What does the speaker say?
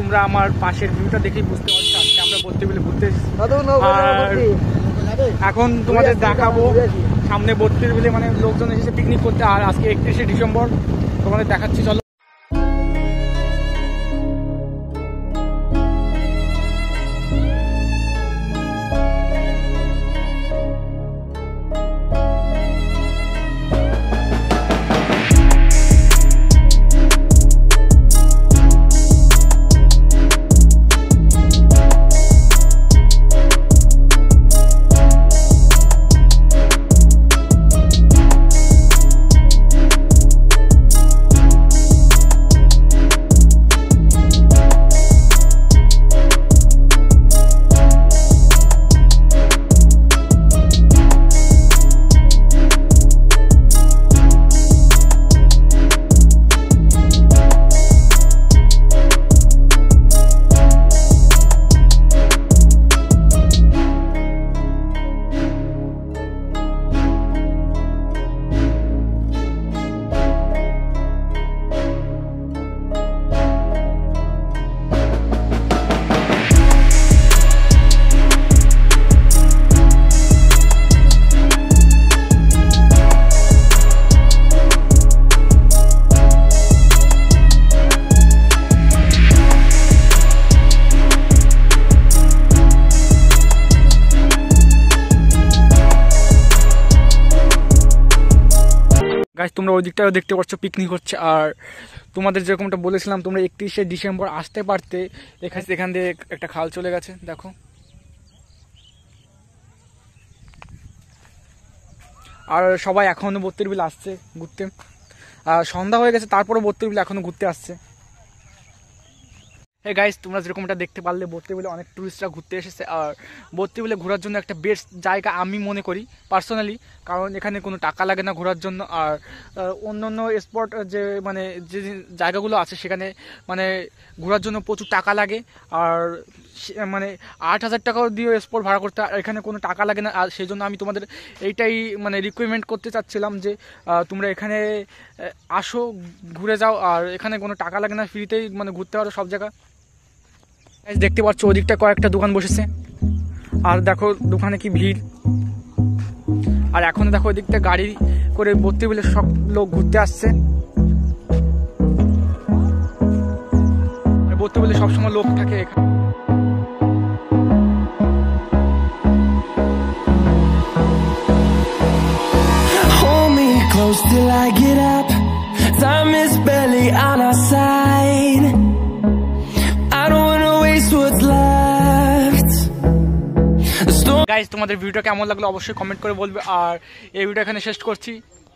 তোমরা আমার পাশের ভিউটা দেখেই বুঝতে পারছো আজকে আমরা বর্তিবিলে ঘুরতে এসেছি। এখন তোমাদের দেখাবো সামনে বর্তিবিলে মানে লোকজন এসেছে পিকনিক করতে। আর আজকে 31শে ডিসেম্বর, তোমাদের দেখাচ্ছি চলো। গাইস তোমরা ওই দিকটাও দেখতে পাচ্ছ পিকনিক হচ্ছে। আর তোমাদের যেরকমটা বলেছিলাম তোমরা 31শে ডিসেম্বর আসতে পারতে। এখান দিয়ে একটা খাল চলে গেছে দেখো। আর সবাই এখনো বর্তিবিল আসছে ঘুরতে। সন্ধ্যা হয়ে গেছে তারপরে বর্তিবিল এখনো ঘুরতে আসছে। এই গাইস তোমরা যেরকমটা দেখতে পারলে বর্তিবিলে অনেক টুরিস্টরা ঘুরতে এসেছে। আর বর্তিবিলে ঘোরার জন্য একটা বেস্ট জায়গা আমি মনে করি পার্সোনালি, কারণ এখানে কোনো টাকা লাগে না ঘোরার জন্য। আর অন্য স্পট যে মানে যে জায়গাগুলো আছে সেখানে মানে ঘোরার জন্য প্রচুর টাকা লাগে। আর মানে 8,000 টাকাও দিয়ে স্পট ভাড়া করতে, এখানে কোনো টাকা লাগে না। আর সেই জন্য আমি তোমাদের এইটাই মানে রিকমেন্ড করতে চাচ্ছিলাম যে তোমরা এখানে আসো, ঘুরে যাও। আর এখানে কোনো টাকা লাগে না, ফ্রিতেই মানে ঘুরতে পারো সব জায়গা। দেখতে পাচ্ছ ওদিকটা কয়েকটা দোকান বসেছে। আর দেখো দোকানে কি ভিড়। আর এখন দেখো ওদিকটা গাড়ি করে বর্তিবিলে সব লোক ঘুরতে আসছে। আর বর্তিবিলে সবসময় লোক থাকে এখানে। Hold me close till I get up. Time is barely on our side. Guys তোমাদের ভিডিওটা কেমন লাগলো অবশ্যই কমেন্ট করে বলবে। আর এই ভিডিও এখানে শেষ করছি।